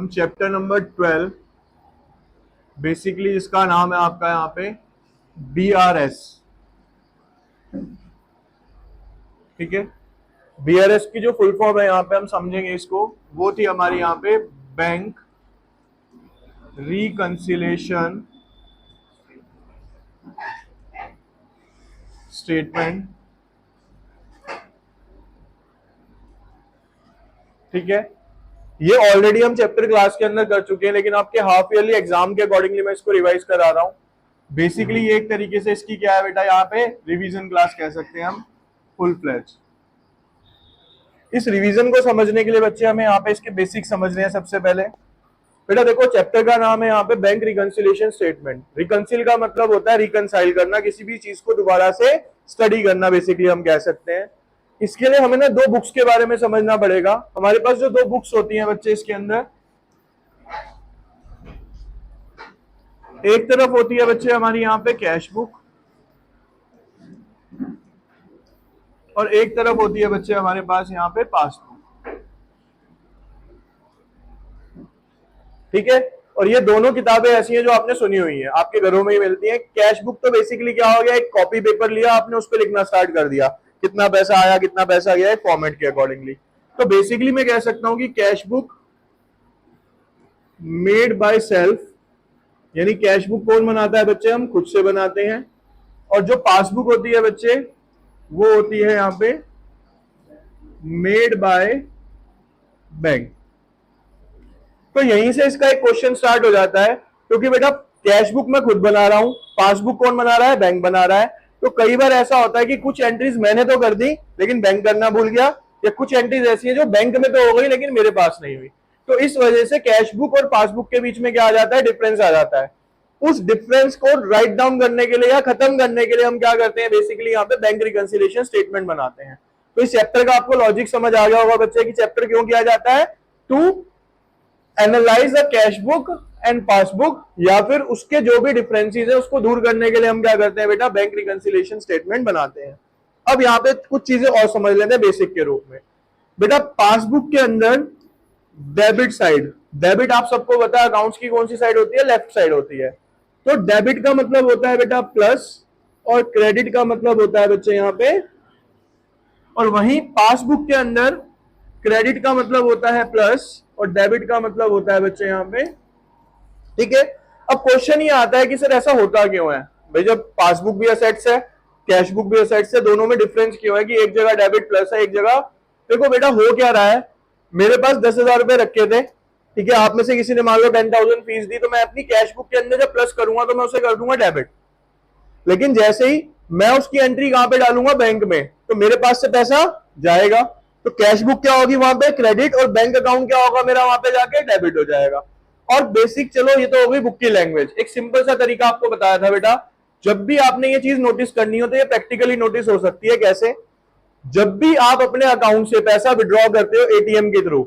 हम chapter number 12 basically इसका नाम है आपका यहाँ पे BRS, ठीक है। BRS की जो फुल फॉर्म है यहाँ पे हम समझेंगे इसको, वो थी हमारी यहाँ पे बैंक रिकंसिलेशन स्टेटमेंट, ठीक है। ये ऑलरेडी हम चैप्टर क्लास के अंदर कर चुके हैं, लेकिन आपके हाफ ईयरली एग्जाम के अकॉर्डिंगली मैं इसको रिवाइज करा रहा हूं। बेसिकली ये एक तरीके से इसकी क्या है बेटा, यहाँ पे रिवीजन क्लास कह सकते हैं हम, फुल फ्लैज। इस रिवीजन को समझने के लिए बच्चे हमें यहाँ पे इसके बेसिक समझने हैं। सबसे पहले बेटा देखो, चैप्टर का नाम है यहाँ पे बैंक रिकंसिलेशन स्टेटमेंट। रिकंसिल का मतलब होता है रिकंसाइल करना, किसी भी चीज को दोबारा से स्टडी करना, बेसिकली हम कह सकते हैं। इसके लिए हमें ना दो बुक्स के बारे में समझना पड़ेगा। हमारे पास जो दो बुक्स होती हैं बच्चे इसके अंदर, एक तरफ होती है बच्चे हमारी यहाँ पे कैश बुक, और एक तरफ होती है बच्चे हमारे पास यहाँ पे पासबुक, ठीक है। और ये दोनों किताबें ऐसी हैं जो आपने सुनी हुई हैं, आपके घरों में ही मिलती हैं। कैश बुक तो बेसिकली क्या हो गया, एक कॉपी पेपर लिया आपने, उस पर लिखना स्टार्ट कर दिया, कितना पैसा आया कितना पैसा गया, एक फॉर्मेट के अकॉर्डिंगली। तो बेसिकली मैं कह सकता हूं कि cash book made by self, यानी कैश बुक कौन बनाता है बच्चे, हम खुद से बनाते हैं। और जो पासबुक होती है बच्चे, वो होती है यहां पे मेड बाय बैंक। तो यहीं से इसका एक क्वेश्चन स्टार्ट हो जाता है, क्योंकि बेटा कैश बुक मैं खुद बना रहा हूं, पासबुक कौन बना रहा है, बैंक बना रहा है। तो कई बार ऐसा होता है कि कुछ एंट्रीज मैंने तो कर दी लेकिन बैंक करना भूल गया, या कुछ एंट्रीज ऐसी है जो बैंक में तो हो गई लेकिन मेरे पास नहीं हुई। तो इस वजह से कैश बुक और पासबुक के बीच में क्या आ जाता है, डिफरेंस आ जाता है। उस डिफरेंस को राइट डाउन करने के लिए या खत्म करने के लिए हम क्या करते हैं, बेसिकली यहाँ पे बैंक रिकंसिलिएशन स्टेटमेंट बनाते हैं। तो इस चैप्टर का आपको लॉजिक समझ आ गया होगा बच्चे कि चैप्टर क्यों किया जाता है, to analyse the cash book and passbook, या फिर उसके जो भी डिफरेंसेस है उसको दूर करने के लिए हम क्या करते हैं बेटा, बैंक रिकंसिलिएशन स्टेटमेंट बनाते हैं। अब यहाँ पे कुछ चीजें और समझ लेते हैं बेसिक के रूप में। बेटा पासबुक के अंदर डेबिट साइड, डेबिट आप सबको पता है अकाउंट्स की कौन सी साइड होती है, लेफ्ट साइड होती है। तो डेबिट का मतलब होता है बेटा प्लस, और क्रेडिट का मतलब होता है बच्चे यहाँ पे, और वहीं पासबुक के अंदर क्रेडिट का मतलब होता है प्लस और डेबिट का मतलब होता है बच्चे यहाँ पे, ठीक है। अब क्वेश्चन ये आता है कि सर ऐसा होता क्यों है भाई, जब पासबुक भी असेट्स है कैश बुक भी असेट्स है, दोनों में डिफरेंस क्यों है कि एक जगह डेबिट प्लस है एक जगह। देखो बेटा हो क्या रहा है, मेरे पास 10,000 रुपए रखे थे, ठीक है। आप में से किसी ने मान लो 10,000 फीस दी, तो मैं अपनी कैश बुक के अंदर जब प्लस करूंगा तो मैं उसे कर दूंगा डेबिट। लेकिन जैसे ही मैं उसकी एंट्री कहां पे डालूंगा, बैंक में, तो मेरे पास से पैसा जाएगा। तो कैश बुक क्या होगी वहां पे, क्रेडिट, और बैंक अकाउंट क्या होगा मेरा वहां पे जाके, डेबिट हो जाएगा। और बेसिक, चलो ये तो हो गई बुक की लैंग्वेज। एक सिंपल सा तरीका आपको बताया था बेटा, जब भी आपने ये चीज नोटिस करनी हो तो ये प्रैक्टिकली नोटिस हो सकती है। कैसे, जब भी आप अपने अकाउंट से पैसा विड्रॉ करते हो एटीएम के थ्रू,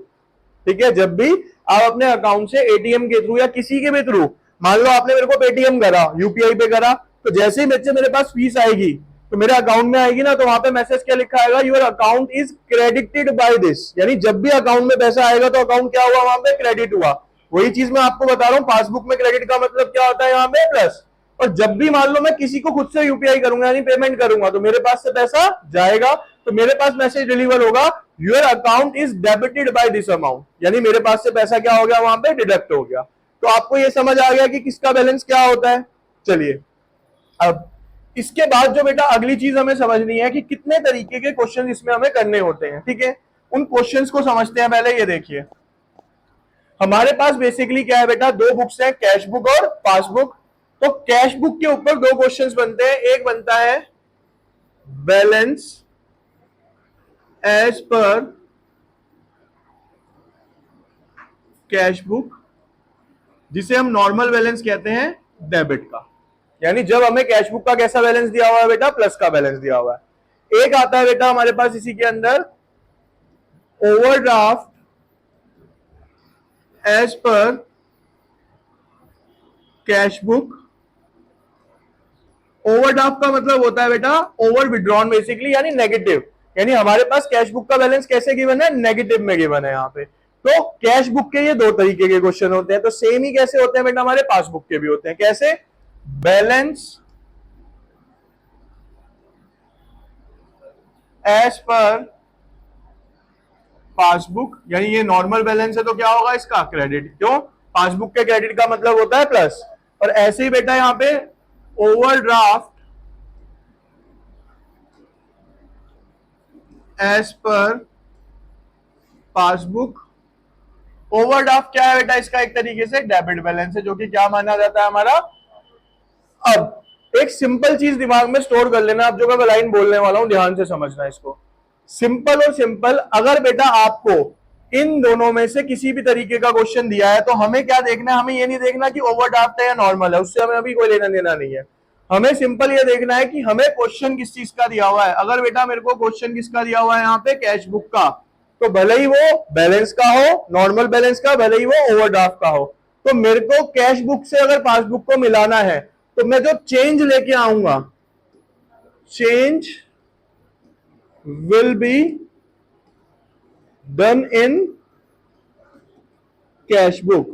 ठीक है, जब भी आप अपने अकाउंट से एटीएम के थ्रू या किसी के भी थ्रू, मान लो आपने मेरे को पेटीएम करा, यूपीआई पे करा, तो जैसे ही बच्चे मेरे पास फीस आएगी तो मेरे अकाउंट में आएगी ना, तो वहां पे मैसेज क्या लिखा आएगा, your account is credited by this. यानी जब भी अकाउंट में पैसा आएगा तो अकाउंट क्या हुआ, वहां पे क्रेडिट हुआ। वही चीज मैं आपको बता रहा हूं, पासबुक में क्रेडिट का मतलब क्या होता है, यहाँ पे प्लस। और जब भी मान लो मैं किसी को खुद से यूपीआई करूंगा यानी पेमेंट करूंगा, तो मेरे पास से पैसा जाएगा, तो मेरे पास मैसेज डिलीवर होगा, your account is debited by this amount, यानी मेरे पास से पैसा क्या हो गया, वहां पे डिडक्ट हो गया। तो आपको ये समझ आ गया कि किसका बैलेंस क्या होता है। चलिए अब इसके बाद जो बेटा अगली चीज हमें समझनी है कि कितने तरीके के क्वेश्चन इसमें हमें करने होते हैं, ठीक है। उन क्वेश्चंस को समझते हैं पहले। ये देखिए हमारे पास बेसिकली क्या है बेटा, दो बुक्स हैं, कैश बुक और पासबुक। तो कैश बुक के ऊपर दो क्वेश्चंस बनते हैं, एक बनता है balance as per cash book, जिसे हम नॉर्मल बैलेंस कहते हैं डेबिट का, यानी जब हमें कैश बुक का कैसा बैलेंस दिया हुआ है बेटा, प्लस का बैलेंस दिया हुआ है। एक आता है बेटा हमारे पास इसी के अंदर overdraft as per cash book. Overdraft का मतलब होता है बेटा ओवर विड्रॉन बेसिकली, यानी नेगेटिव, यानी हमारे पास कैश बुक का बैलेंस कैसे गिवन है, नेगेटिव में गिवन है यहाँ पे। तो कैश बुक के ये दो तरीके के क्वेश्चन होते हैं, तो सेम ही कैसे होते हैं बेटा हमारे पासबुक के भी होते हैं। कैसे? बैलेंस एज पर पासबुक, यानी ये नॉर्मल बैलेंस है तो क्या होगा इसका क्रेडिट, क्यों? पासबुक के क्रेडिट का मतलब होता है प्लस। और ऐसे ही बेटा यहां पे overdraft as per passbook, overdraft क्या है बेटा इसका एक तरीके से डेबिट बैलेंस है, जो कि क्या माना जाता है हमारा। अब एक सिंपल चीज दिमाग में स्टोर कर लेना, अब जो मैं लाइन बोलने वाला हूं ध्यान से समझना इसको। सिंपल और सिंपल, अगर बेटा आपको इन दोनों में से किसी भी तरीके का क्वेश्चन दिया है तो हमें क्या देखना है, हमें ये नहीं देखना कि ओवरड्राफ्ट है या नॉर्मल है, उससे हमें अभी कोई लेना देना नहीं है। हमें सिंपल ये देखना है कि हमें क्वेश्चन किस चीज का दिया हुआ है। अगर बेटा मेरे को क्वेश्चन किसका दिया हुआ है यहाँ पे, कैश बुक का, तो भले ही वो बैलेंस का हो, नॉर्मल बैलेंस का, भले ही वो ओवरड्राफ्ट का हो, तो मेरे को कैश बुक से अगर पासबुक को मिलाना है तो मैं जो चेंज लेके आऊंगा, change will be done in cash book.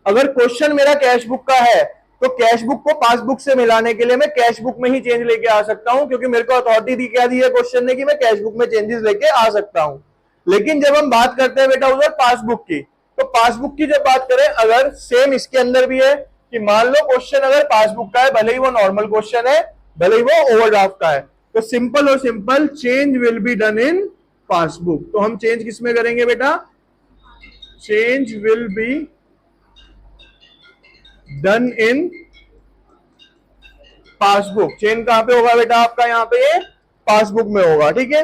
अगर क्वेश्चन मेरा कैश बुक का है तो कैश बुक को पासबुक से मिलाने के लिए मैं कैश बुक में ही चेंज लेके आ सकता हूं, क्योंकि मेरे को अथॉरिटी दी क्या दी है क्वेश्चन ने कि मैं कैश बुक में चेंजेस लेके आ सकता हूं। लेकिन जब हम बात करते हैं बेटा उधर पासबुक की, तो पासबुक की जब बात करें, अगर सेम इसके अंदर भी है कि मान लो क्वेश्चन अगर पासबुक का है, भले ही वो नॉर्मल क्वेश्चन है, भले ही वो ओवरड्राफ्ट का है, तो सिंपल और simple change will be done in passbook. तो हम चेंज किसमें करेंगे बेटा, change will be done in passbook. Change कहां पे होगा बेटा आपका, यहां पे ये पासबुक में होगा, ठीक है।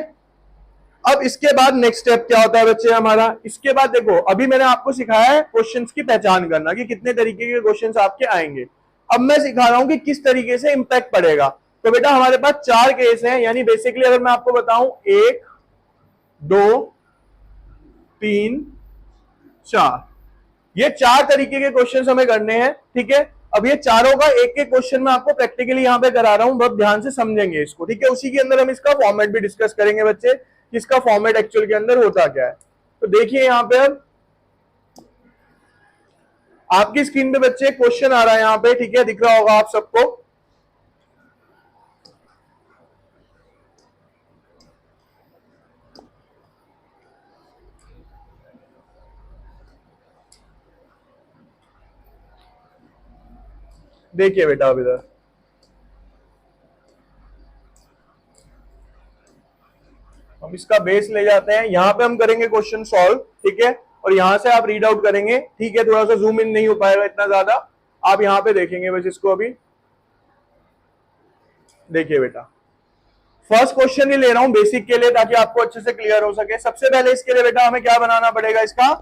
अब इसके बाद नेक्स्ट स्टेप क्या होता है बच्चे हमारा, इसके बाद देखो अभी मैंने आपको सिखाया है क्वेश्चंस की पहचान करना कि कितने तरीके के क्वेश्चंस आपके आएंगे। अब मैं सिखा रहा हूं कि किस तरीके से इंपैक्ट पड़ेगा। तो बेटा हमारे पास 4 केस हैं, यानी बेसिकली अगर मैं आपको बताऊं 1 2 3 4, ये 4 तरीके के क्वेश्चन हमें करने हैं, ठीक है। अब ये चारों का एक एक क्वेश्चन मैं आपको प्रैक्टिकली यहां पे करा रहा हूं, बहुत ध्यान से समझेंगे इसको, ठीक है। उसी के अंदर हम इसका फॉर्मेट भी डिस्कस करेंगे बच्चे, इसका फॉर्मेट एक्चुअल के अंदर होता क्या है। तो देखिए यहां पे अब आपकी स्क्रीन पे बच्चे क्वेश्चन आ रहा है यहां पे, ठीक है, दिख रहा होगा आप सबको। देखिए बेटा अब इधर हम इसका बेस ले जाते हैं, यहां पे हम करेंगे क्वेश्चन सॉल्व, ठीक है। और यहां से आप रीड आउट करेंगे, ठीक है। थोड़ा सा जूम इन नहीं हो पाएगा इतना ज्यादा, आप यहां पे देखेंगे बस इसको। अभी देखिए बेटा फर्स्ट क्वेश्चन ही ले रहा हूं बेसिक के लिए, ताकि आपको अच्छे से क्लियर हो सके। सबसे पहले इसके लिए बेटा हमें क्या बनाना पड़ेगा, इसका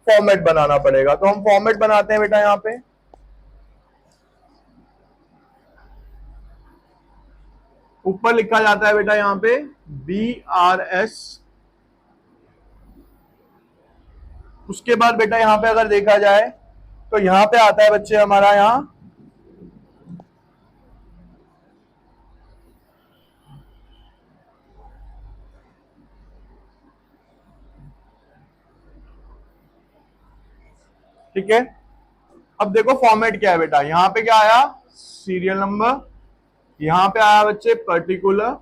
फॉर्मेट बनाना पड़ेगा। तो हम फॉर्मेट बनाते हैं बेटा यहां पे। ऊपर लिखा जाता है बेटा यहां पे BRS। उसके बाद बेटा यहां पे अगर देखा जाए तो यहां पे आता है बच्चे हमारा यहां ठीक है। अब देखो फॉर्मेट क्या है बेटा, यहां पे क्या आया, सीरियल नंबर, यहां पे आया बच्चे पर्टिकुलर,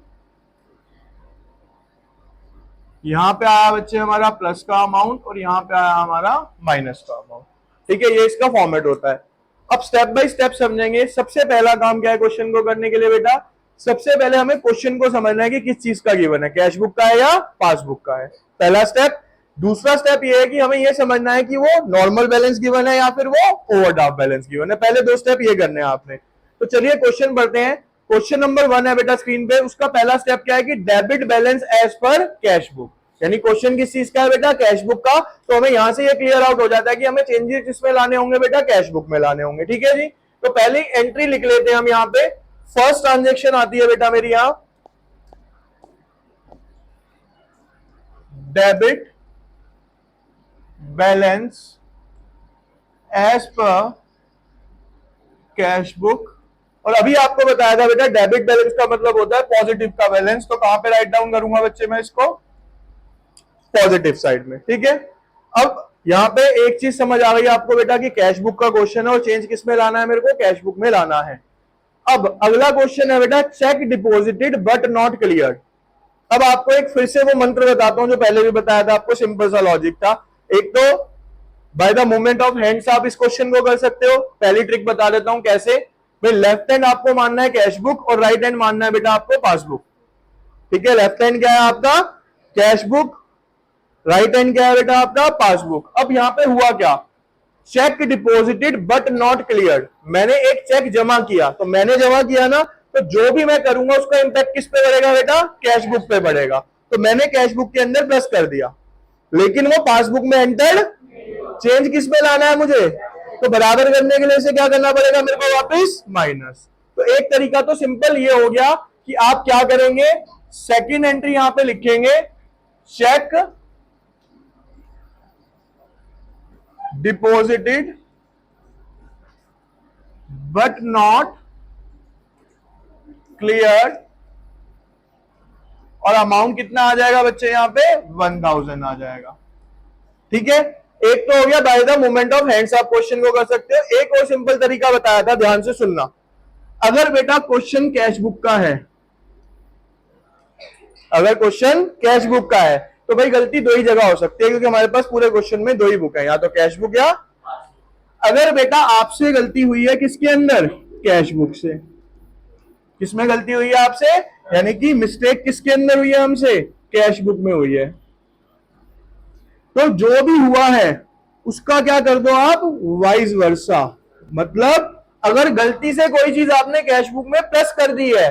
यहां पे आया बच्चे हमारा प्लस का अमाउंट, और यहां पे आया हमारा माइनस का अमाउंट, ठीक है। ये इसका फॉर्मेट होता है। अब स्टेप बाय स्टेप समझेंगे। सबसे पहला काम क्या है क्वेश्चन को करने के लिए बेटा, सबसे पहले हमें क्वेश्चन को समझना है कि किस चीज का गिवन है, कैश बुक का है या पासबुक का है, पहला स्टेप। दूसरा स्टेप ये है कि हमें ये समझना है कि वो नॉर्मल बैलेंस गिवन है या फिर वो ओवरड्राफ्ट बैलेंस गिवन है। पहले 2 स्टेप ये करने हैं आपने। तो चलिए क्वेश्चन पढ़ते हैं। क्वेश्चन नंबर 1 है बेटा स्क्रीन पे, उसका पहला स्टेप क्या है कि debit balance as per cash book, यानी क्वेश्चन किस चीज का है बेटा, कैश बुक का। तो हमें यहां से ये क्लियर आउट हो जाता है कि हमें चेंजेस किसमें लाने होंगे बेटा, कैश बुक में लाने होंगे, ठीक है जी। तो पहली एंट्री लिख लेते हैं हम यहां पे। फर्स्ट ट्रांजेक्शन आती है बेटा मेरी यहां, debit balance as per cash book. और अभी आपको बताया था बेटा डेबिट बैलेंस का मतलब होता है पॉजिटिव का बैलेंस, तो कहां पे राइट डाउन करूंगा बच्चे मैं इसको, पॉजिटिव साइड में, ठीक है। अब यहाँ पे एक चीज समझ आ गई आपको बेटा कि कैश बुक का क्वेश्चन है और चेंज किस में लाना है, मेरे को कैश बुक में लाना है। अब अगला क्वेश्चन है बेटा check deposited but not cleared. अब आपको एक फिर से वो मंत्र बताता हूं जो पहले भी बताया था आपको, सिंपल सा लॉजिक था। एक तो by the movement of hands आप इस क्वेश्चन को कर सकते हो। पहली ट्रिक बता देता हूं कैसे। भाई लेफ्ट हैंड आपको मानना है कैश बुक और राइट हैंड मानना है बेटा आपको पासबुक। ठीक है, लेफ्ट हैंड क्या है आपका कैश बुक, राइट हैंड क्या है बेटा आपका पासबुक। अब यहां पे हुआ क्या, check deposited but not cleared. मैंने एक चेक जमा किया, तो मैंने जमा किया ना, तो जो भी मैं करूंगा उसका इंपैक्ट किस पे पड़ेगा बेटा, कैश बुक पे पड़ेगा। तो मैंने कैश बुक के अंदर प्लस कर दिया, लेकिन वो पासबुक में एंटर्ड, चेंज किस पे लाना है मुझे, तो बराबर करने के लिए से क्या करना पड़ेगा मेरे को, वापस माइनस। तो एक तरीका तो सिंपल ये हो गया कि आप क्या करेंगे, सेकंड एंट्री यहां पे लिखेंगे check deposited but not clear, और अमाउंट कितना आ जाएगा बच्चे यहां पे 1000 आ जाएगा। ठीक है, एक तो हो गया by the movement of hands, आप क्वेश्चन को कर सकते हो। एक और सिंपल तरीका बताया था, ध्यान से सुनना। अगर बेटा क्वेश्चन कैश बुक का है, अगर क्वेश्चन कैश बुक का है तो भाई गलती दो ही जगह हो सकती है, क्योंकि हमारे पास पूरे क्वेश्चन में दो ही बुक है, या तो कैश बुक या, अगर बेटा आपसे गलती हुई है किसके अंदर, कैश बुक से, किसमें गलती हुई है आपसे, यानी कि मिस्टेक किसके अंदर हुई है हमसे, कैश बुक में हुई है, तो जो भी हुआ है उसका क्या कर दो आप, वाइस वर्सा। मतलब अगर गलती से कोई चीज आपने कैश बुक में प्लस कर दी है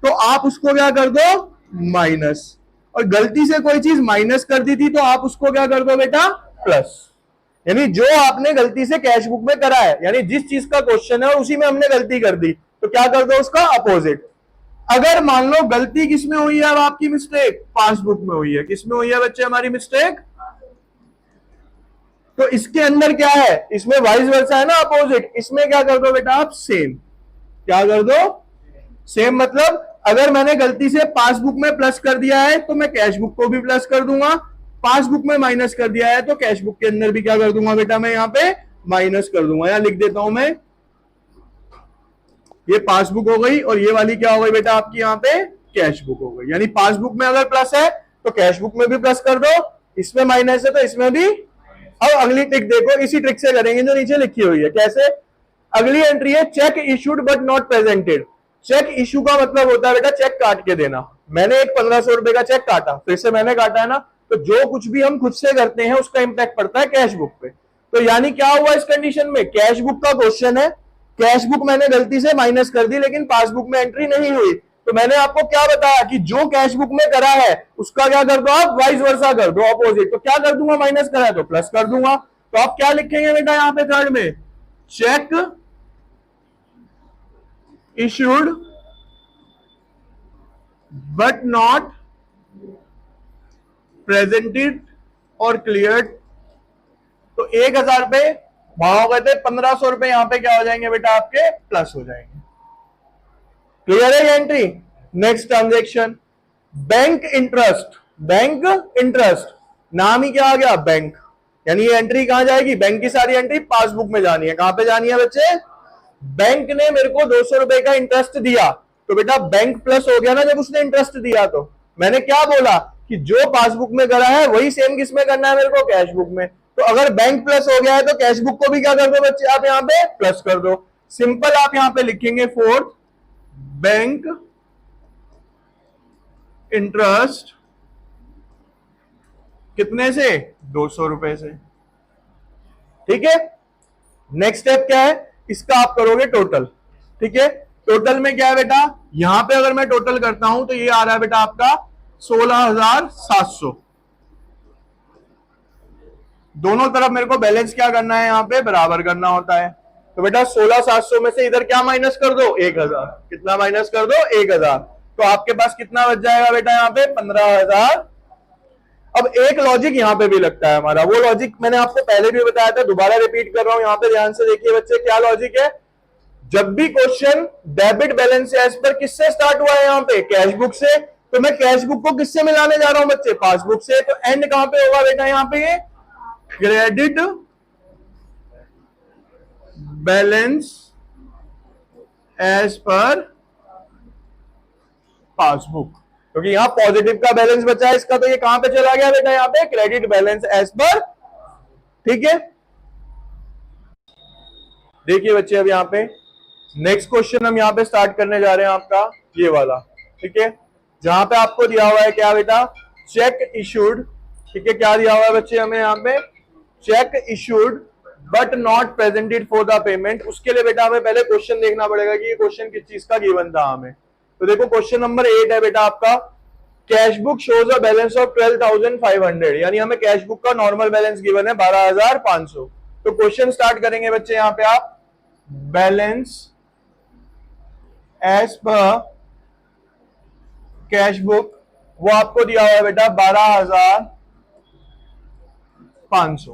तो आप उसको क्या कर दो, माइनस, और गलती से कोई चीज माइनस कर दी थी तो आप उसको क्या कर दो बेटा, प्लस। यानी जो आपने गलती से कैश बुक में करा है, यानी जिस चीज का क्वेश्चन है और उसी में हमने गलती कर दी, तो क्या कर दो उसका अपोजिट। अगर मान लो गलती किसमें हुई है, अब आपकी मिस्टेक पासबुक में हुई है, किसमें हुई है बच्चे हमारी मिस्टेक, तो इसके अंदर क्या है, इसमें वाइस वर्सा है ना अपोजिट, इसमें क्या कर दो बेटा आप सेम, क्या कर दो सेम। मतलब अगर मैंने गलती से पासबुक में प्लस कर दिया है तो मैं कैश बुक को भी प्लस कर दूंगा, पासबुक में माइनस कर दिया है तो कैश बुक के अंदर भी क्या कर दूंगा बेटा, मैं यहां पे माइनस कर दूंगा। यहां लिख देता हूं मैं, ये पासबुक हो गई और ये वाली क्या हो गई बेटा आपकी यहां पे कैश बुक हो गई। यानी पासबुक में अगर प्लस है तो कैश बुक में भी प्लस कर दो, इसमें माइनस है तो इसमें भी। अब अगली ट्रिक देखो, इसी ट्रिक से करेंगे जो नीचे लिखी हुई है। कैसे, अगली एंट्री है cheque issued but not presented. Cheque issue का मतलब होता है बेटा चेक काट के देना। मैंने एक 1500 रुपए का चेक काटा, फिर से मैंने काटा है ना, तो जो कुछ भी हम खुद से करते हैं उसका इंपैक्ट पड़ता है कैश बुक पे। तो यानी क्या हुआ इस कंडीशन में, कैश बुक का क्वेश्चन है, कैश बुक मैंने गलती से माइनस कर दी लेकिन पासबुक में एंट्री नहीं हुई, तो मैंने आपको क्या बताया कि जो कैश बुक में करा है उसका क्या कर दो आप, वाइस वर्सा कर दो, अपोजिट। तो क्या कर दूंगा, माइनस करा है तो प्लस कर दूंगा। तो आप क्या लिखेंगे बेटा यहां पे थर्ड में, check issued but not presented और क्लियर्ड। तो 1000 रुपए वहां हो गए थे, 1500 रुपए यहां पे क्या हो जाएंगे बेटा आपके प्लस हो जाएंगे। क्लियर है ये entry. Next transaction bank interest, bank interest नाम ही क्या आ गया बैंक, यानी ये एंट्री कहां जाएगी, बैंक की सारी एंट्री पासबुक में जानी है। कहां पे जानी है बच्चे, बैंक ने मेरे को 200 रुपए का इंटरेस्ट दिया, तो बेटा बैंक प्लस हो गया ना जब उसने इंटरेस्ट दिया। तो मैंने क्या बोला कि जो पासबुक में करा है वही सेम किस में करना है मेरे को, कैश बुक में। तो अगर बैंक प्लस हो गया है तो कैश बुक को भी क्या कर दो बच्चे आप यहां पे प्लस कर दो। सिंपल आप यहां पे लिखेंगे फोर्थ, बैंक इंटरेस्ट कितने से, 200 रुपए से। ठीक है, नेक्स्ट स्टेप क्या है, इसका आप करोगे टोटल। ठीक है, टोटल में क्या है बेटा, यहां पे अगर मैं टोटल करता हूं तो ये आ रहा है बेटा आपका 16,700। दोनों तरफ मेरे को बैलेंस क्या करना है, यहां पे बराबर करना होता है। तो बेटा 16,700 में से इधर क्या माइनस कर दो, 1000। कितना माइनस कर दो, 1000। तो आपके पास कितना बच जाएगा बेटा यहां पे 15,000। अब एक लॉजिक यहां पे भी लगता है हमारा, वो लॉजिक मैंने आपको पहले भी बताया था, दोबारा रिपीट कर रहा हूं। यहां पे ध्यान से देखिए बच्चे, क्या लॉजिक है, जब भी क्वेश्चन डेबिट बैलेंस एज पर किससे स्टार्ट हुआ है, यहां पे कैश बुक से, तो मैं कैश बुक को किससे मिलाने जा रहा हूं बच्चे, पासबुक से। तो एंड कहां पे होगा बेटा, यहां पे credit balance as per passbook, क्योंकि यहां पॉजिटिव का बैलेंस बचा है इसका, तो ये कहां पे चला गया बेटा, यहां पे क्रेडिट बैलेंस एज पर। ठीक है, देखिए बच्चे अब यहां पे नेक्स्ट क्वेश्चन हम यहां पे स्टार्ट करने जा रहे हैं आपका ये वाला। ठीक है, जहां पे आपको दिया हुआ है क्या बेटा, चेक इशूड। ठीक है, क्या दिया हुआ है बच्चे हमें यहां पे, check issued but not presented for the payment. उसके लिए बेटा हमें पहले क्वेश्चन देखना पड़ेगा कि ये क्वेश्चन किस चीज का गिवन था हमें। तो देखो क्वेश्चन नंबर 8 है बेटा आपका, cash book shows a balance of 12,500, यानी हमें कैश बुक का नॉर्मल बैलेंस गिवन है 12,500। तो क्वेश्चन स्टार्ट करेंगे बच्चे यहां पे आप, balance as per cash book, वो आपको दिया हुआ है बेटा 12,500।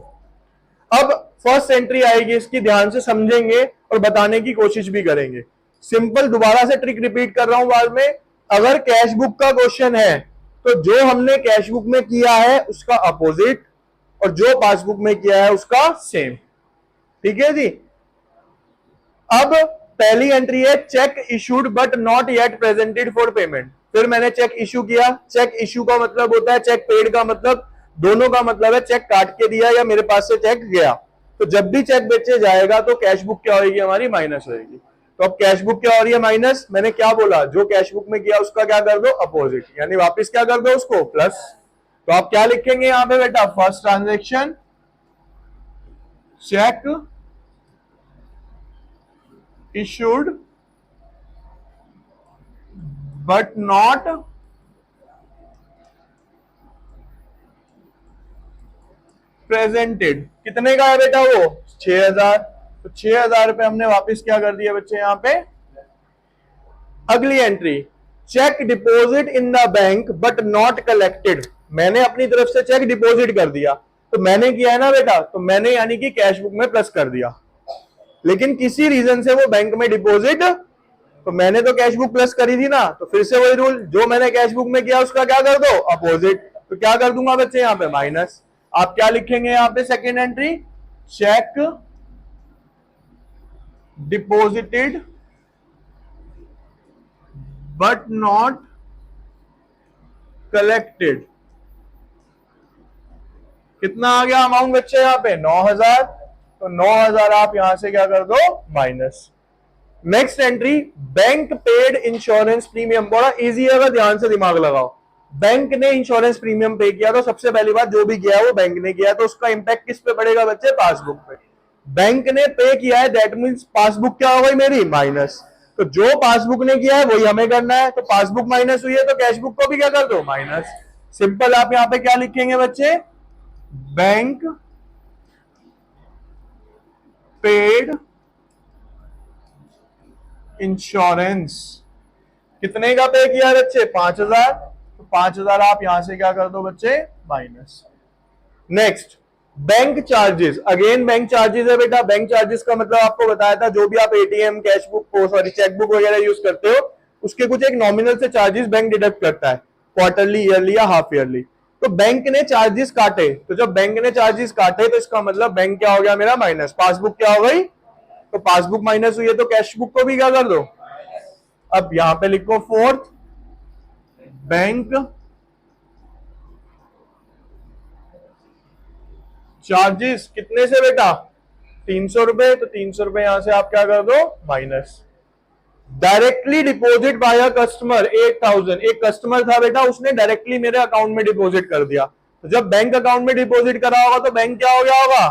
अब फर्स्ट एंट्री आएगी इसकी, ध्यान से समझेंगे और बताने की कोशिश भी करेंगे। सिंपल, दोबारा से ट्रिक रिपीट कर रहा हूं बाद में, अगर कैश बुक का क्वेश्चन है तो जो हमने कैश बुक में किया है उसका अपोजिट और जो पासबुक में किया है उसका सेम। ठीक है जी। अब पहली एंट्री है cheque issued but not yet presented for payment. फिर मैंने चेक इशू किया, चेक इशू का मतलब होता है चेक पेड का मतलब, दोनों का मतलब है चेक काट के दिया या मेरे पास से चेक गया। तो जब भी चेक बेचे जाएगा तो कैश बुक क्या होगी हमारी, माइनस होगी। तो अब कैश बुक क्या हो रही है, माइनस। मैंने क्या बोला, जो कैश बुक में किया उसका क्या कर दो, अपोजिट, यानी वापस क्या कर दो उसको, प्लस। तो आप क्या लिखेंगे यहां पे बेटा, first transaction cheque issued but not presented। कितने का है बेटा वो, 6,000। तो 6,000 रुपए हमने वापस क्या कर दिया बच्चे यहां पे। अगली entry, cheque deposit in the bank but not collected. मैंने अपनी तरफ से चेक डिपॉजिट कर दिया, तो मैंने किया है ना बेटा, तो मैंने यानी कि कैश बुक में प्लस कर दिया, लेकिन किसी रीजन से वो बैंक में डिपॉजिट, तो मैंने तो कैश बुक प्लस करी थी ना, तो फिर से वही रूल, जो मैंने कैश बुक में किया उसका क्या कर दो, अपोजिट। तो क्या कर दूंगा बच्चे यहां पे, माइनस। आप क्या लिखेंगे यहां पे, second entry, check deposited but not collected. कितना आ गया अमाउंट बच्चे यहां पे, 9,000। तो 9,000 आप यहां से क्या कर दो, minus. Next entry, bank paid insurance premium. बड़ा इजी है, ध्यान से दिमाग लगाओ। बैंक ने इंश्योरेंस प्रीमियम पे किया, तो सबसे पहली बात जो भी किया है वो बैंक ने किया, तो उसका इंपैक्ट किस पे पड़ेगा बच्चे, पासबुक पे। बैंक ने पे किया है, दैट मींस पासबुक क्या हो गई मेरी, माइनस। तो जो पासबुक ने किया है वही हमें करना है, तो पासबुक माइनस हुई है तो कैश बुक को भी क्या कर दो, माइनस। सिंपल, आप यहां पे क्या लिखेंगे बच्चे, बैंक पेड इंश्योरेंस। कितने का पे किया बच्चे, 5,000। तो 5,000 आप यहां से क्या कर दो बच्चे, minus. Next, bank charges. Again bank charges है बेटा। बैंक चार्जेस का मतलब आपको बताया था, जो भी आप ATM, cash book, sorry chequebook वगैरह यूज करते हो, उसके कुछ एक नॉमिनल से चार्जेस बैंक डिडक्ट करता है, क्वार्टरली, ईयरली या हाफ ईयरली। तो बैंक ने चार्जेस काटे, तो जब बैंक ने चार्जेस काटे तो इसका मतलब बैंक क्या हो गया मेरा, माइनस। पासबुक क्या हो गई, तो पासबुक माइनस हुई है तो कैश बुक को भी क्या कर दो। अब यहां पे लिखो फोर्थ, बैंक चार्जेस कितने से बेटा, 300 रुपए। तो 300 रुपए यहां से आप क्या कर दो, minus. Directly deposit by a customer 8,000। एक कस्टमर था बेटा, उसने डायरेक्टली मेरे अकाउंट में डिपॉजिट कर दिया। तो जब बैंक अकाउंट में डिपॉजिट करा होगा तो बैंक क्या हो गया होगा,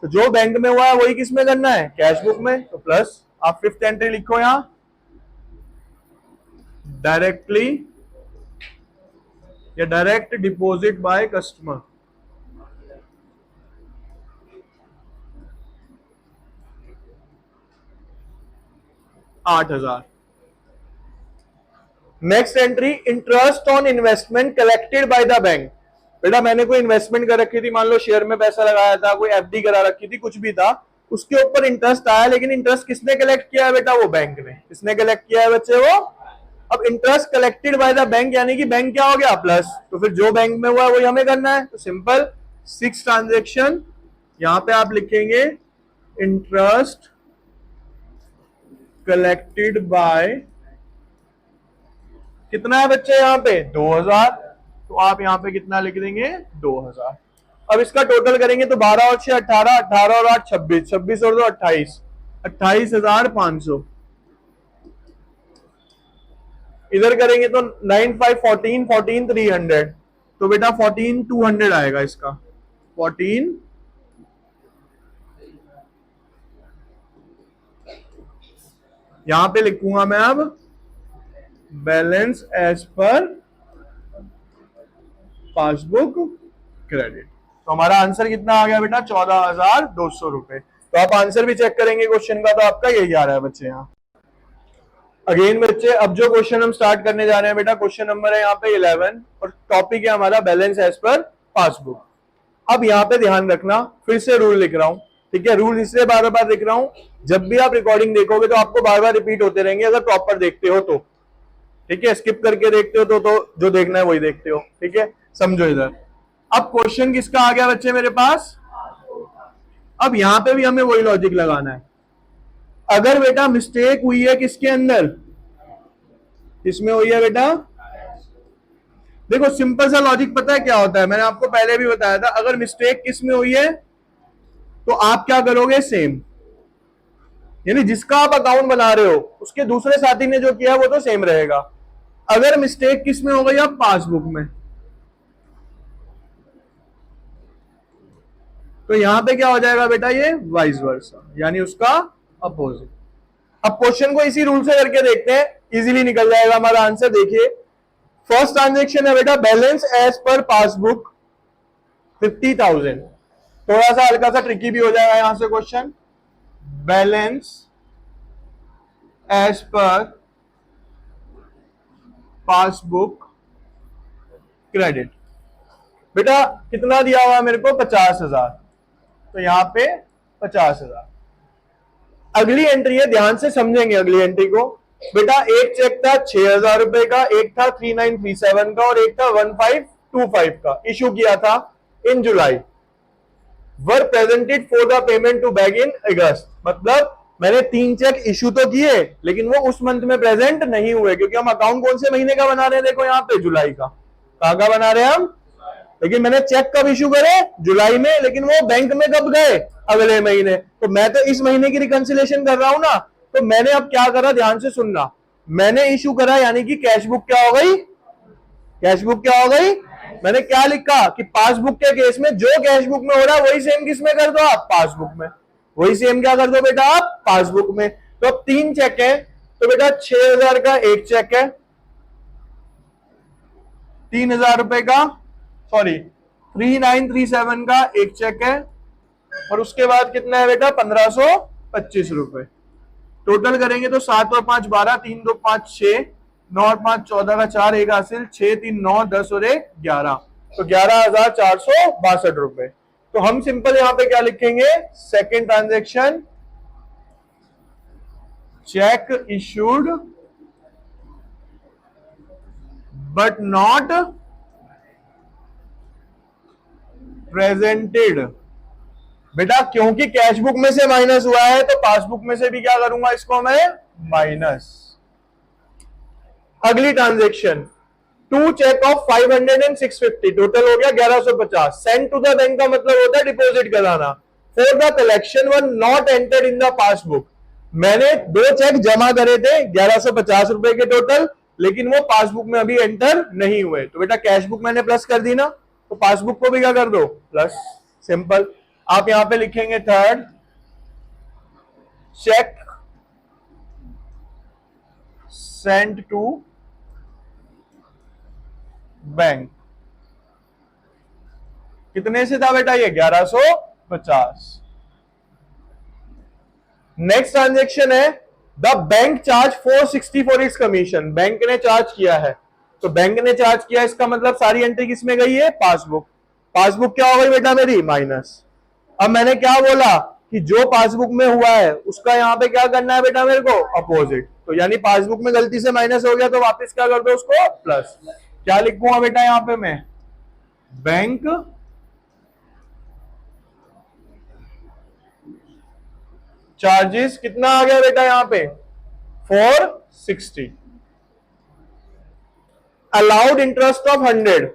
तो जो बैंक में हुआ है वही किस में करना है, कैश बुक में। तो प्लस, आप फिफ्थ एंट्री लिखो यहां, डायरेक्टली या direct deposit by customer. $8,000। Next entry, interest on investment collected by the bank. बेटा मैंने कोई इन्वेस्टमेंट कर रखी थी, मान लो शेयर में पैसा लगाया था, कोई एफडी करा रखी थी, कुछ भी था, उसके ऊपर इंटरेस्ट आया, लेकिन इंटरेस्ट किसने कलेक्ट किया है बेटा, वो बैंक ने। किसने कलेक्ट किया है बच्चे, वो। अब interest collected by the bank, यानी कि बैंक क्या हो गया, प्लस। तो फिर जो बैंक में हुआ है वही हमें करना है, तो सिंपल, 6 ट्रांजेक्शन यहां पे आप लिखेंगे इंटरेस्ट कलेक्टेड बाय, कितना है बच्चे यहाँ पे 2000, तो आप यहाँ पे कितना लिख देंगे 2000। अब इसका टोटल करेंगे तो 12 और 6 18, 18 और 8 26, 26 और 2 28, 28,500। इधर करेंगे तो 9 5 14, 14 300, तो बेटा 14 200 आएगा इसका। 14 यहां पे लिखूंगा मैं अब balance as per passbook credit. तो हमारा आंसर कितना आ गया बेटा 14,200 रुपए। तो आप आंसर भी चेक करेंगे क्वेश्चन का, तो आपका यही आ रहा है बच्चे यहाँ। अगेन बच्चे अब जो क्वेश्चन हम स्टार्ट करने जा रहे हैं बेटा, क्वेश्चन नंबर है यहाँ पे 11 और टॉपिक है हमारा बैलेंस एज पर पासबुक। अब यहाँ पे ध्यान रखना, फिर से रूल लिख रहा हूं, ठीक है। रूल इसलिए बार बार लिख रहा हूं, जब भी आप रिकॉर्डिंग देखोगे तो आपको बार बार रिपीट होते रहेंगे अगर प्रॉपर देखते हो तो, ठीक है। स्किप करके देखते हो तो जो देखना है वही देखते हो, ठीक है। समझो इधर, अब क्वेश्चन किसका आ गया बच्चे मेरे पास। अब यहां पे भी हमें वही लॉजिक लगाना है। अगर बेटा मिस्टेक हुई है किसके अंदर, किसमें हुई है बेटा, देखो सिंपल सा लॉजिक पता है क्या होता है, मैंने आपको पहले भी बताया था। अगर मिस्टेक किसमें हुई है तो आप क्या करोगे, सेम, यानी जिसका आप अकाउंट बना रहे हो उसके दूसरे साथी ने जो किया वो तो सेम रहेगा। अगर मिस्टेक किसमें हो गई, आप पासबुक में, तो यहां पे क्या हो जाएगा बेटा, ये वाइस वर्सा, यानी उसका अपोजिट। अब क्वेश्चन को इसी रूल से करके देखते हैं, इजीली निकल जाएगा हमारा आंसर। देखिए फर्स्ट ट्रांजेक्शन है बेटा बैलेंस एज पर पासबुक 50,000। थोड़ा सा हल्का सा ट्रिकी भी हो जाएगा यहां से question. Balance as per passbook credit, बेटा कितना दिया हुआ है मेरे को 50,000, तो यहां पे 50,000। अगली एंट्री है, ध्यान से समझेंगे अगली एंट्री को। बेटा एक चेक था 6,000 रुपए का, एक था 3937 का और एक था 1525 का, इशू किया था in July. Were presented for the payment to bag in August, मतलब मैंने 3 चेक इशू तो किए लेकिन वो उस मंथ में प्रेजेंट नहीं हुए, क्योंकि हम अकाउंट कौन से महीने का बना रहे हैं, देखो यहाँ पे जुलाई का। कहां का बना रहे हैं हम, लेकिन मैंने चेक कब इशू करे, जुलाई में, लेकिन वो बैंक में कब गए, अगले महीने। तो मैं तो इस महीने की रिकंसिलेशन कर रहा हूं ना, तो मैंने अब क्या करा, ध्यान से सुनना, मैंने इशू करा यानी कि कैश बुक क्या हो गई, कैश बुक क्या हो गई। मैंने क्या लिखा कि पासबुक के केस में जो कैश बुक में हो रहा है वही सेम किस में कर दो आप, पासबुक में, वही सेम क्या कर दो बेटा आप, पासबुक में। तो अब 3 चेक है, तो बेटा 6,000 का एक चेक है, 3,000 रुपए का, सॉरी 3937 का एक चेक है, और उसके बाद कितना है बेटा 1,525 रुपए। टोटल करेंगे तो 7 और 5 12, 3 2 5 6, 9 और 5 14 का 4 एक हासिल, 6 3 9 10 और 1 11, तो 11,462 रुपए। तो हम सिंपल यहां पे क्या लिखेंगे, second transaction check issued but not presented. बेटा क्योंकि कैश बुक में से माइनस हुआ है तो पासबुक में से भी क्या करूंगा, इसको मैं माइनस। अगली transaction 2 cheque of 500 and 650, total हो गया 1150। सेंड टू द बैंक का मतलब होता है डिपॉजिट कराना। For the collection one not entered in the passbook, मैंने 2 चेक जमा करे थे 1150 रुपए के टोटल, लेकिन वो पासबुक में अभी एंटर नहीं हुए। तो बेटा कैश बुक मैंने प्लस कर दी ना, तो पासबुक को भी क्या कर दो, प्लस। सिंपल। आप यहां पे लिखेंगे third cheque send to bank, कितने से था बेटा ये 1150। नेक्स्ट ट्रांजेक्शन है the bank charge 460 for its commission, bank ने चार्ज किया है, तो बैंक ने चार्ज किया इसका मतलब सारी एंट्री किसमें गई है, पासबुक। पासबुक क्या हो गई बेटा मेरी, माइनस। अब मैंने क्या बोला कि जो पासबुक में हुआ है उसका यहां पे क्या करना है बेटा मेरे को, अपोजिट। तो यानी पासबुक में गलती से माइनस हो गया तो वापस क्या कर दो उसको, प्लस। क्या लिखूंगा बेटा यहां पे मैं, बैंक चार्जेस कितना आ गया बेटा यहाँ पे 460। अलाउड इंटरेस्ट ऑफ 100,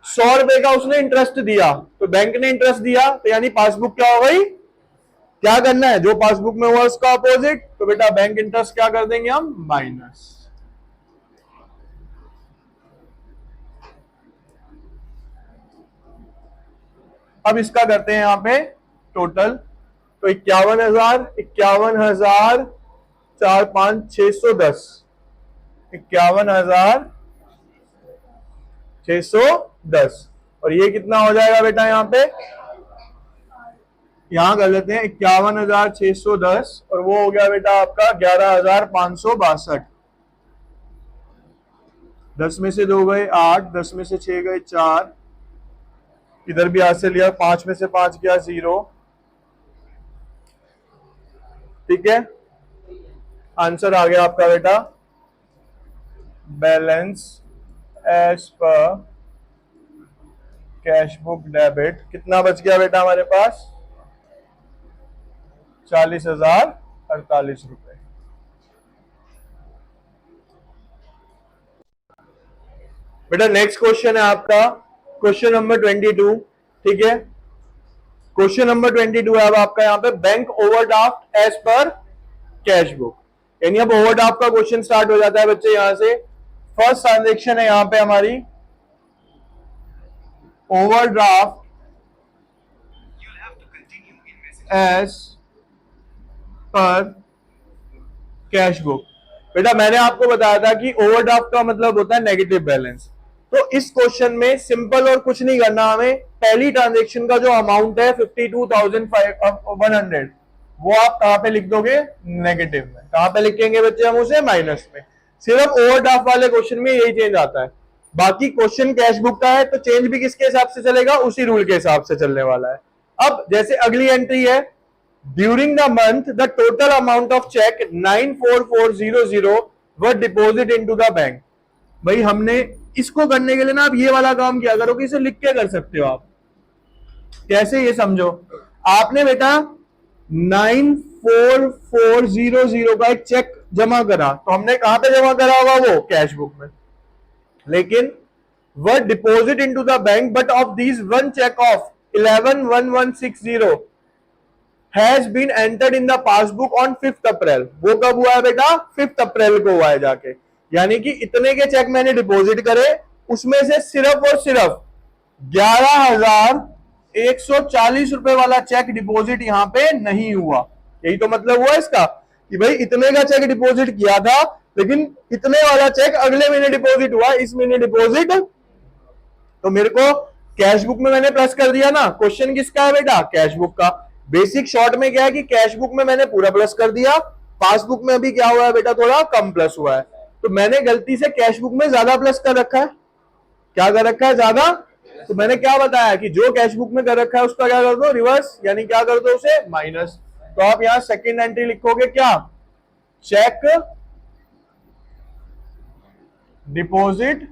100 रुपए का उसने इंटरेस्ट दिया, तो बैंक ने इंटरेस्ट दिया, तो यानी पासबुक क्या हो गई, क्या करना है, जो पासबुक में हुआ उसका अपोजिट, तो बेटा बैंक इंटरेस्ट क्या कर देंगे हम, माइनस। अब इसका करते हैं यहां पे टोटल, तो 51,000, 51,000, 4 5 610, 51,610, और ये कितना हो जाएगा बेटा यहाँ पे, यहां कर लेते हैं 51,610, और वो हो गया बेटा आपका 11,562। 10 में से 2 गए 8, 10 में से 6 गए 4, इधर भी हाथ से लिया, 5 में से 5 गया 0। ठीक है, आंसर आ गया आपका बेटा, balance as per cash book debit कितना बच गया बेटा हमारे पास, 40,048 रुपए। बेटा नेक्स्ट क्वेश्चन है आपका क्वेश्चन नंबर 22। ठीक है, क्वेश्चन नंबर 22 है अब आपका यहाँ पे, bank overdraft as per cash book, यानी अब ओवरड्राफ्ट का क्वेश्चन स्टार्ट हो जाता है बच्चे। यहां से फर्स्ट ट्रांजेक्शन है यहां पे हमारी, overdraft as per cash book. बेटा मैंने आपको बताया था कि ओवरड्राफ्ट का मतलब होता है नेगेटिव बैलेंस, तो इस क्वेश्चन में सिंपल और कुछ नहीं करना हमें, पहली ट्रांजेक्शन का जो अमाउंट है 52,100, वो आप कहां पे लिख दोगे, नेगेटिव में। कहां पे लिखेंगे बच्चे हम उसे, माइनस में। सिर्फ ओवरड्राफ्ट वाले क्वेश्चन में यही चेंज आता है, बाकी क्वेश्चन कैश बुक का है तो चेंज भी किसके हिसाब से चलेगा, उसी रूल के हिसाब से चलने वाला है। अब जैसे अगली एंट्री है, during the month the total amount of cheque 94400 were deposit into the bank. भाई हमने इसको करने के लिए ना आप ये वाला काम किया करो कि इसे लिख के कर सकते हो आप। कैसे, ये समझो, आपने बेटा 94400 का एक चेक जमा करा, तो हमने कहां पे जमा करा होगा, वो कैश बुक में, लेकिन were deposit into the bank, but of these one cheque of 111160 has been entered in the passbook on 5 April. वो कब हुआ है बेटा, 5 अप्रैल को हुआ है जाके, यानी कि इतने के चेक मैंने डिपॉजिट करे, उसमें से सिर्फ और सिर्फ 11,140 रुपए वाला चेक डिपॉजिट यहां पे नहीं हुआ। यही तो मतलब हुआ इसका कि भाई इतने का चेक डिपॉजिट किया था, लेकिन इतने वाला चेक अगले महीने डिपॉजिट हुआ, इस महीने डिपॉजिट, तो मेरे को कैश बुक में मैंने प्लस कर दिया ना। क्वेश्चन किसका है बेटा, कैश बुक का। बेसिक शॉर्ट में क्या है कि कैश बुक में मैंने पूरा प्लस कर दिया, पासबुक में अभी क्या हुआ है बेटा, थोड़ा कम प्लस हुआ है, तो मैंने गलती से कैश बुक में ज्यादा प्लस कर रखा है। क्या कर रखा है, ज्यादा। तो मैंने क्या बताया कि जो कैश बुक में कर रखा है उसका क्या कर दो, रिवर्स, यानी क्या कर दो उसे, माइनस। तो आप यहां सेकेंड एंट्री लिखोगे क्या, cheque deposit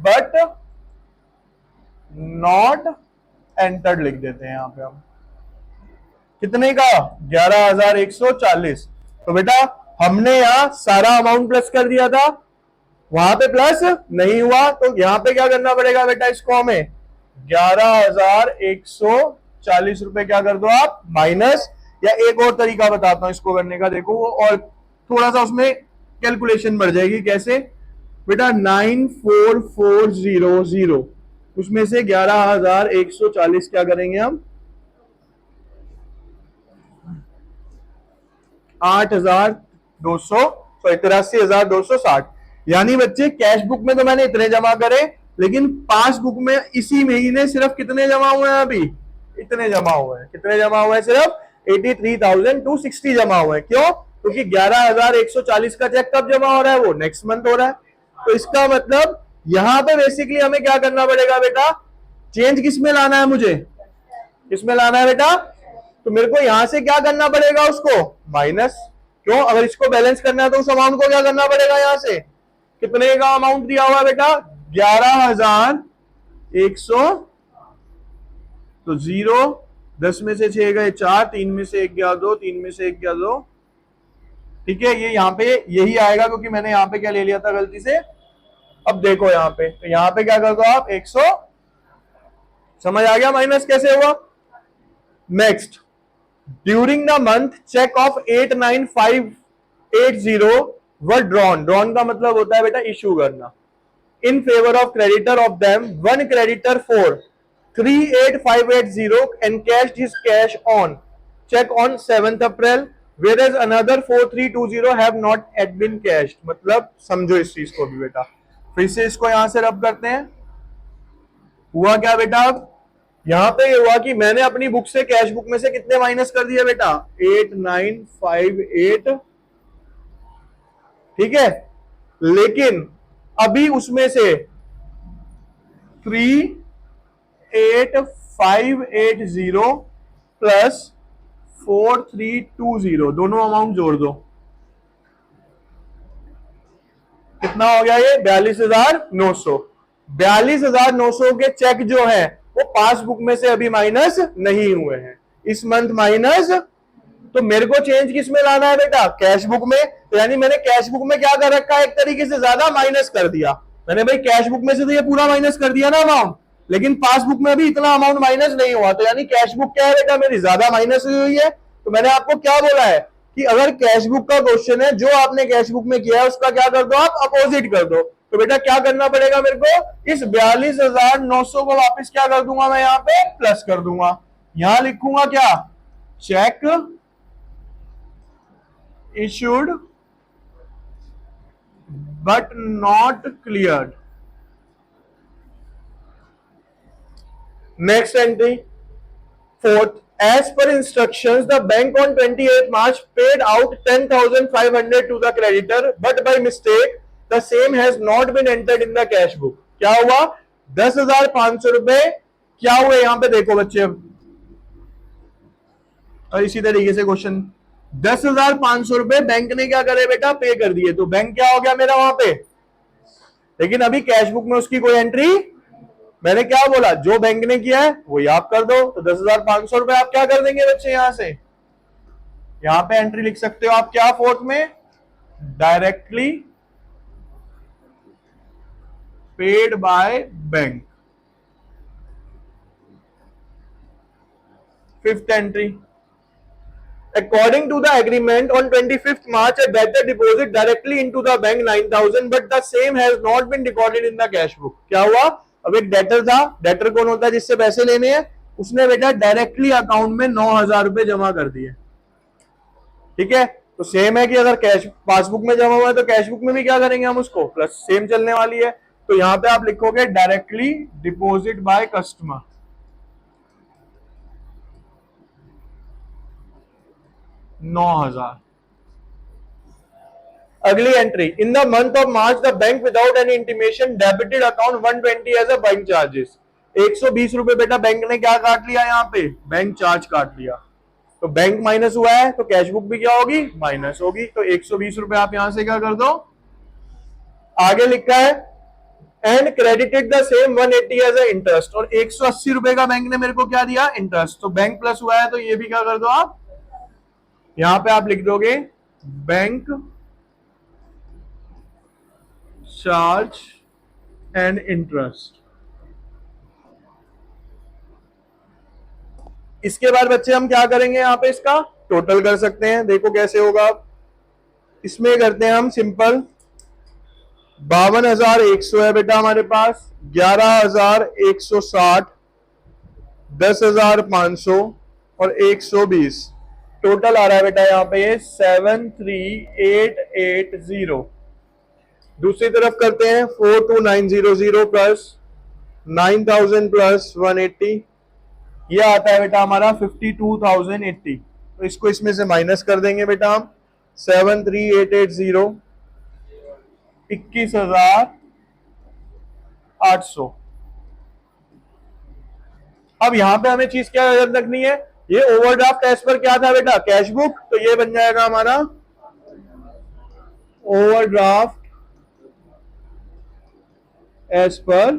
but not entered लिख देते हैं यहां पे हम। कितने का, 11,140। तो बेटा हमने यहां सारा अमाउंट प्लस कर दिया था, वहां पे प्लस नहीं हुआ, तो यहां पे क्या करना पड़ेगा बेटा, इसको हमें 11,140 रुपए क्या कर दो आप, माइनस। या एक और तरीका बताता हूं इसको करने का, देखो वो और थोड़ा सा उसमें कैलकुलेशन बढ़ जाएगी। कैसे बेटा, 94400 उसमें से 11,140 क्या करेंगे हम, 83,260, यानी बच्चे कैश बुक में तो मैंने इतने जमा करे, लेकिन पासबुक में इसी महीने सिर्फ कितने जमा हुए हैं, अभी इतने जमा हुए हैं। कितने जमा हुए हैं, सिर्फ 83,260 जमा हुए हैं। क्यों, क्योंकि 11,140 का चेक कब जमा हो रहा है, वो नेक्स्ट मंथ हो रहा है। तो इसका मतलब यहां पे बेसिकली हमें क्या करना पड़ेगा बेटा, चेंज किस में लाना है, मुझे किस में लाना है बेटा, तो मेरे को यहां से क्या करना पड़ेगा, उसको माइनस। क्यों, अगर इसको बैलेंस करना है तो उस अमाउंट को क्या करना पड़ेगा, यहां से कितने का अमाउंट दिया हुआ है बेटा, 11,100, तो 0 10 में से 6 गए 4, 3 में से 1 गया 2, 3 में से 1 गया 2। ठीक है, ये यहाँ पे यही आएगा क्योंकि मैंने यहाँ पे क्या ले लिया था गलती से। अब देखो यहाँ पे, तो यहाँ पे क्या कर दो आप 100। समझ आ गया माइनस कैसे हुआ। Next, during the month cheque of 89580 were drawn. Drawn का मतलब होता है बेटा इशू करना। In favour of creditor of them, one creditor for 38580 encashed his cash on check on 7th April, whereas another 4320 have not yet been cashed। मतलब समझो इस चीज को भी बेटा, फिर से इसको यहां से रब करते हैं। हुआ क्या बेटा, अब यहां पे ये हुआ कि मैंने अपनी बुक से कैश बुक में से कितने माइनस कर दिए बेटा 8958। ठीक है, लेकिन अभी उसमें से 38580 प्लस 4320 दोनों अमाउंट जोड़ दो, कितना हो गया ये 42,900। 42,900 के चेक जो है वो पासबुक में से अभी माइनस नहीं हुए हैं इस मंथ माइनस। तो मेरे को चेंज किस में लाना है बेटा कैश बुक में। तो यानी मैंने कैश बुक में क्या कर रखा है, एक तरीके से ज्यादा माइनस कर दिया मैंने भाई। कैश बुक में से तो ये पूरा माइनस कर दिया ना अमाउंट, लेकिन पासबुक में भी इतना अमाउंट माइनस नहीं हुआ। तो यानी कैश बुक क्या है बेटा मेरी ज्यादा माइनस हुई है। तो मैंने आपको क्या बोला है कि अगर कैश बुक का क्वेश्चन है, जो आपने कैश बुक में किया है उसका क्या कर दो आप अपोजिट कर दो। तो बेटा क्या करना पड़ेगा मेरे को, इस 42,900 को वापस क्या कर दूंगा मैं यहाँ पे प्लस कर दूंगा। यहां लिखूंगा क्या, check issued but not cleared। Next entry, fourth, as per instructions the bank on 28th March paid out 10,500 to the creditor but by mistake the same has not been entered in the cash book। क्या हुआ 10,500 रुपए क्या हुए यहां पे देखो बच्चे। अब और इसी तरीके से क्वेश्चन 10,500 रुपए बैंक ने क्या करे बेटा पे कर दिए। तो बैंक क्या हो गया मेरा वहां पे, लेकिन अभी कैश बुक में उसकी कोई एंट्री। मैंने क्या बोला, जो बैंक ने किया है वही आप कर दो। तो 10,500 रुपए आप क्या कर देंगे बच्चे, यहां से यहां पे एंट्री लिख सकते हो आप क्या फोर्थ में, directly paid by bank. Fifth entry, according to the agreement on 25th March a debtor deposit directly into the bank 9,000 but the same has not been recorded in the cash book। क्या हुआ, अब एक debtor था, debtor कौन होता है जिससे पैसे लेने हैं, उसने बेटा डायरेक्टली अकाउंट में 9,000 रुपए जमा कर दिए। ठीक है, तो सेम है कि अगर कैश पासबुक में जमा हुआ है तो कैश बुक में भी क्या करेंगे हम उसको प्लस, सेम चलने वाली है। तो यहां पे आप लिखोगे डायरेक्टली डिपोजिट बाय कस्टमर 9,000। अगली entry, in the month of March the bank without any intimation debited account 120 as a bank charges. 120 रुपए बेटा बैंक ने क्या काट लिया, यहाँ पे बैंक चार्ज काट लिया। तो बैंक माइनस हुआ है तो कैश बुक भी क्या होगी माइनस होगी। तो 120 रुपए आप यहां से क्या कर दो, आगे लिखा है and credited the same 180 as a interest. और 180 रुपए का बैंक ने मेरे को क्या दिया इंटरेस्ट। तो बैंक प्लस हुआ है तो ये भी क्या कर दो आप, यहां पे आप लिख दोगे बैंक चार्ज एंड इंटरेस्ट। इसके बाद बच्चे हम क्या करेंगे, यहां पे इसका टोटल कर सकते हैं। देखो कैसे होगा, इसमें करते हैं हम सिंपल। 52,100 है बेटा हमारे पास, 11,160, 10,500 और 120 टोटल आ रहा है बेटा यहाँ पे 73,880। दूसरी तरफ करते हैं 42,900 प्लस 9,000 प्लस 180, ये आता है बेटा हमारा 52,080। तो इसको इसमें से माइनस कर देंगे बेटा हम, 73,880 21,800। अब यहां पे हमें चीज क्या याद रखनी है, ये ओवरड्राफ्ट एज पर क्या था बेटा कैश बुक। तो ये बन जाएगा हमारा ओवरड्राफ्ट एज पर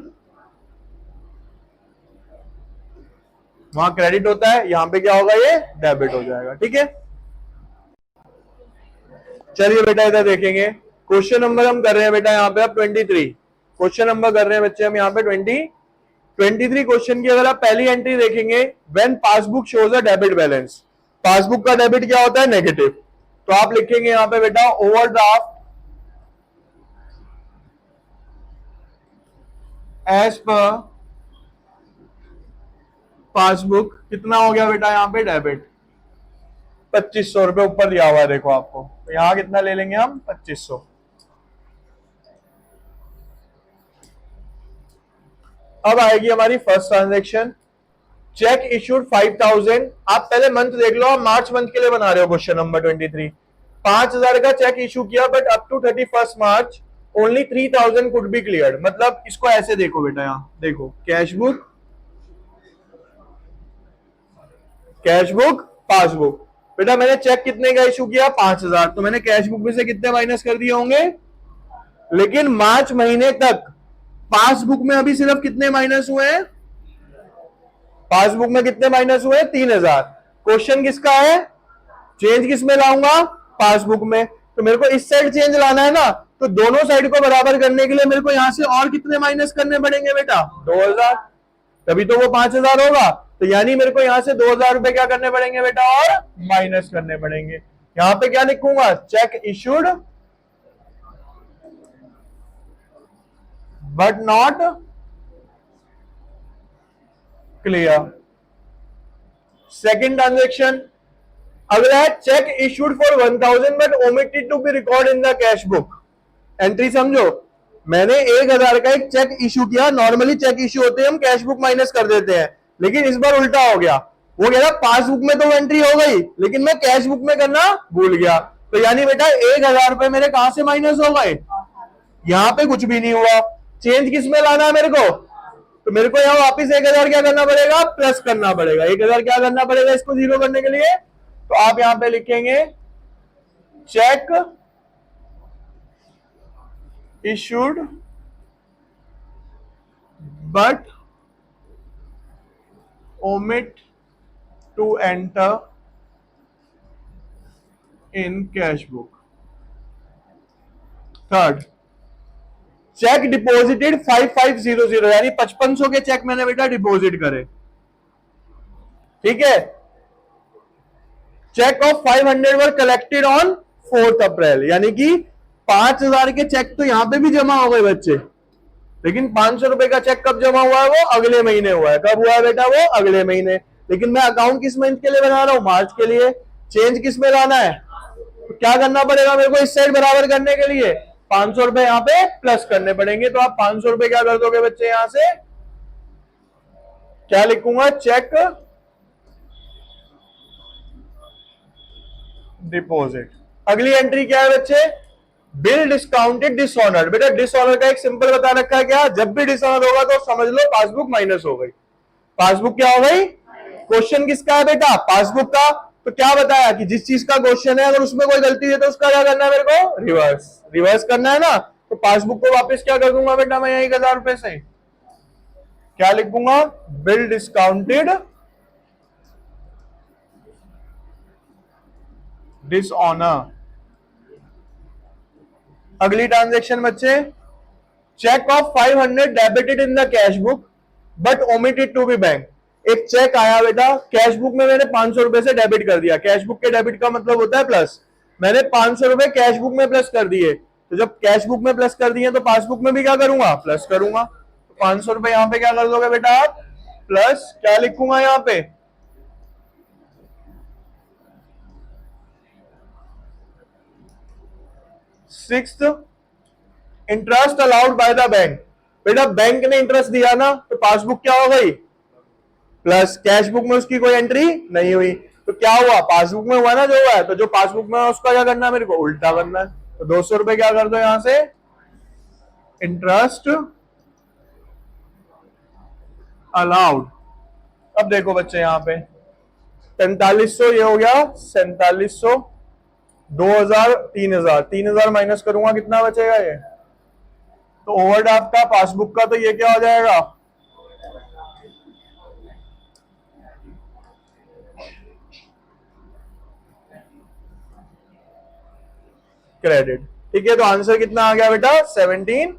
वहां क्रेडिट होता है, यहां पे क्या होगा, ये डेबिट हो जाएगा। ठीक है, चलिए बेटा इधर देखेंगे, क्वेश्चन नंबर हम कर रहे हैं बेटा यहाँ पे अब 23। क्वेश्चन नंबर कर रहे हैं बच्चे हम यहाँ पे 23 क्वेश्चन की अगर आप पहली एंट्री देखेंगे, when passbook shows a debit balance, passbook का डेबिट क्या होता है, नेगेटिव। तो आप लिखेंगे यहाँ पे बेटा ओवरड्राफ्ट एज पर पासबुक कितना हो गया बेटा यहाँ पे डेबिट, 2500 रुपए ऊपर दिया हुआ है देखो आपको, तो यहां कितना ले लेंगे हम, 2500। अब आएगी हमारी फर्स्ट ट्रांजेक्शन, चेक इशूड 5000। आप पहले मंथ देख लो, आप मार्च मंथ के लिए बना रहे हो क्वेश्चन नंबर 23। 5000 का चेक इशू किया, but up to 31 March only 3000 could be clear. मतलब इसको ऐसे देखो बेटा, यहां देखो कैशबुक, कैशबुक, पासबुक। बेटा मैंने चेक कितने का इशू किया, 5000, तो मैंने कैशबुक में से कितने माइनस कर दिए होंगे, लेकिन मार्च महीने तक पासबुक में अभी सिर्फ कितने माइनस हुए हैं, पासबुक में कितने माइनस हुए, 3000। क्वेश्चन किसका है, चेंज किस में लाऊंगा, पासबुक में। तो मेरे को इस साइड चेंज लाना है ना, तो दोनों साइड को बराबर करने के लिए मेरे को यहां से और कितने माइनस करने पड़ेंगे बेटा, 2000, तभी तो वो 5000 होगा। तो यानी मेरे को यहां से 2000 रुपए क्या करने पड़ेंगे बेटा, और माइनस करने पड़ेंगे। यहां पे क्या लिखूंगा, cheque issued but not clear. Second transaction, अगला है cheque issued for 1000 but omitted to be record in the cash book. Entry समझो, मैंने 1000 का एक चेक इशू किया, नॉर्मली चेक इशू होते हैं हम कैश बुक माइनस कर देते हैं, लेकिन इस बार उल्टा हो गया। वो कह रहा पासबुक में तो एंट्री हो गई, लेकिन मैं कैश बुक में करना भूल गया। तो यानी बेटा 1000 रुपए मेरे कहां से माइनस हो गए, यहां पे कुछ भी नहीं हुआ। चेंज किस में लाना है मेरे को, तो मेरे को यहाँ वापिस 1000 क्या करना पड़ेगा, प्लस करना पड़ेगा। 1000 क्या करना पड़ेगा इसको जीरो करने के लिए, तो आप यहां पे लिखेंगे check issued but omit to enter in cash book। Third, check deposited 5500, यानी 5500 के चेक मैंने बेटा डिपॉजिट करे। ठीक है, cheque of 500 were collected on 4 April, यानी कि 5000 के चेक तो यहां पे भी जमा हो गए बच्चे, लेकिन 500 रुपए का चेक कब जमा हुआ है, वो अगले महीने हुआ है। कब हुआ है बेटा, वो अगले महीने। लेकिन मैं अकाउंट किस मंथ के लिए बना रहा हूं, मार्च के लिए। चेंज किस में लाना है, तो क्या करना पड़ेगा मेरे को इस साइड बराबर करने के लिए, 500 रुपए यहाँ पे प्लस करने पड़ेंगे। तो आप 500 रुपए क्या कर दोगे बच्चे, यहां से क्या लिखूंगा, चेक डिपॉजिट। अगली एंट्री क्या है बच्चे, बिल डिस्काउंटेड डिसऑनर। बेटा डिसऑनर का एक सिंपल बता रखा है, क्या, जब भी डिसऑनर होगा तो समझ लो पासबुक माइनस हो गई। पासबुक क्या हो गई, क्वेश्चन किसका है बेटा, पासबुक का। तो क्या बताया कि जिस चीज का क्वेश्चन है अगर उसमें कोई गलती है तो उसका क्या करना है मेरे को, रिवर्स, रिवर्स करना है ना। तो पासबुक को वापस क्या कर दूंगा बेटा मैं, यही 1000 रुपए से क्या लिखूंगा, बिल डिस्काउंटेड डिसऑनर। अगली ट्रांजेक्शन बच्चे, cheque of 500 debited in the cash book but omitted to be bank. एक चेक आया बेटा कैश बुक में, मैंने 500 रुपए से डेबिट कर दिया। कैश बुक के डेबिट का मतलब होता है प्लस। मैंने 500 रुपए कैश बुक में प्लस कर दिए, तो जब कैश बुक में प्लस कर दिए तो पासबुक में भी क्या करूंगा, प्लस करूंगा। तो 500 रुपए यहां पे क्या कर दोगे बेटा आप, प्लस क्या लिखूंगा यहां पे, sixth, interest allowed by the bank. बेटा बैंक ने इंटरेस्ट दिया ना, तो पासबुक क्या हो गई, प्लस। कैश बुक में उसकी कोई एंट्री नहीं हुई, तो क्या हुआ, पासबुक में हुआ ना जो हुआ है, तो जो पासबुक में उसका क्या करना है मेरे को, उल्टा करना है। तो 200 रुपए क्या कर दो यहां से, इंटरेस्ट अलाउड। अब देखो बच्चे यहां पे 4500 ये हो गया, 4700, 2000, 3000, 3000 माइनस करूंगा कितना बचेगा ये, तो ओवरड्राफ्ट का पासबुक का तो ये क्या हो जाएगा, क्रेडिट। ठीक है, तो आंसर कितना आ गया बेटा 17